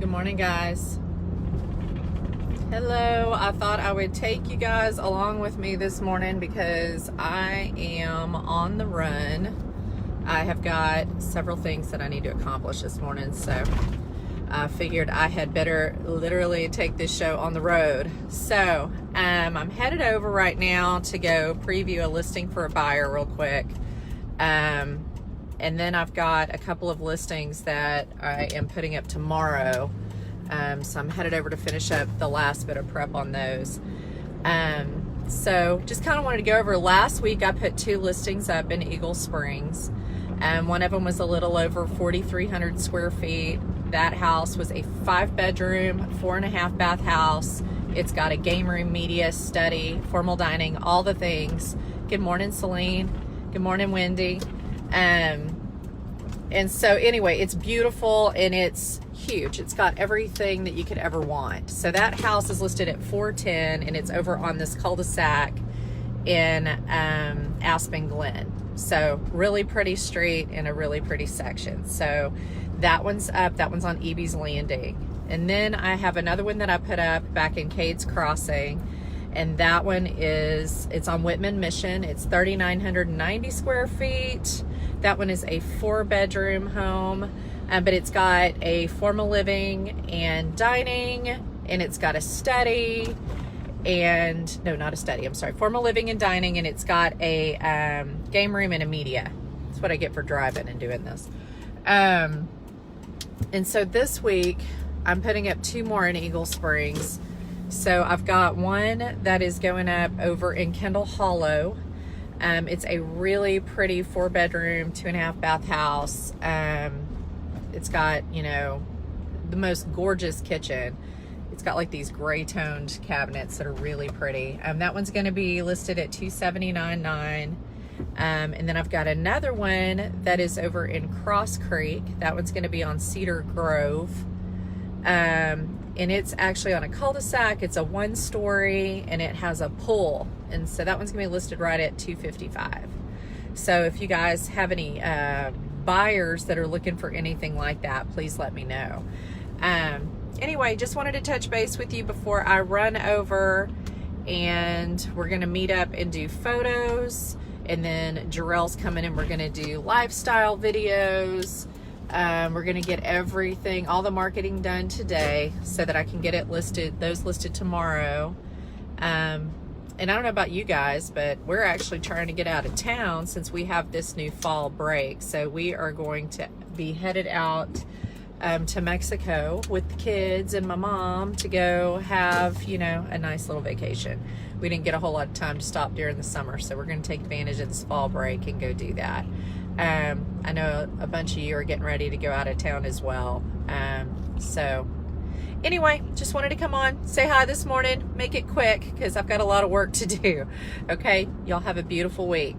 Good morning, guys. Hello. I thought I would take you guys along with me this morning because I am on the run. I have got several things that I need to accomplish this morning, so I figured I had better literally take this show on the road. So I'm headed over right now to go preview a listing for a buyer real quick. And then I've got a couple of listings that I am putting up tomorrow. So I'm headed over to finish up the last bit of prep on those. So just kind of wanted to go over, last week I put 2 listings up in Eagle Springs. One of them was a little over 4,300 square feet. That house was a 5-bedroom, 4.5 bath house. It's got a game room, media, study, formal dining, all the things. Good morning, Celine. Good morning, Wendy. And so anyway, it's beautiful and it's huge. It's got everything that you could ever want. So that house is listed at 410 and it's over on this cul-de-sac in Aspen Glen. So really pretty street and a really pretty section. So that one's up. That one's on Eby's Landing. And then I have another one that I put up back in Cades Crossing. And that one it's on Whitman Mission. It's 3,990 square feet. That one is a 4-bedroom home, but it's got a formal living and dining, and it's got a study, and no, not a study, I'm sorry, formal living and dining, and it's got a game room and a media. That's what I get for driving and doing this. And so this week, I'm putting up 2 more in Eagle Springs. So I've got one that is going up over in Kendall Hollow. It's a really pretty 4-bedroom, 2.5 bath house. It's got, you know, the most gorgeous kitchen. It's got like these gray toned cabinets that are really pretty. That one's going to be listed at $279,900. And then I've got another one that is over in Cross Creek. That one's going to be on Cedar Grove. And it's actually on a cul-de-sac. It's a 1-story and it has a pool. And so that one's gonna be listed right at $255,000. So if you guys have any buyers that are looking for anything like that, please let me know. Anyway, just wanted to touch base with you before I run over, and we're gonna meet up and do photos. And then Jarrell's coming and we're gonna do lifestyle videos. We're gonna get everything, all the marketing done today so that I can get it listed, those listed tomorrow. And I don't know about you guys, but we're actually trying to get out of town since we have this new fall break. So we are going to be headed out to Mexico with the kids and my mom to go have, you know, a nice little vacation. We didn't get a whole lot of time to stop during the summer, so we're gonna take advantage of this fall break and go do that. I know a bunch of you are getting ready to go out of town as well. So anyway, just wanted to come on, say hi this morning, make it quick because I've got a lot of work to do. Okay, y'all have a beautiful week.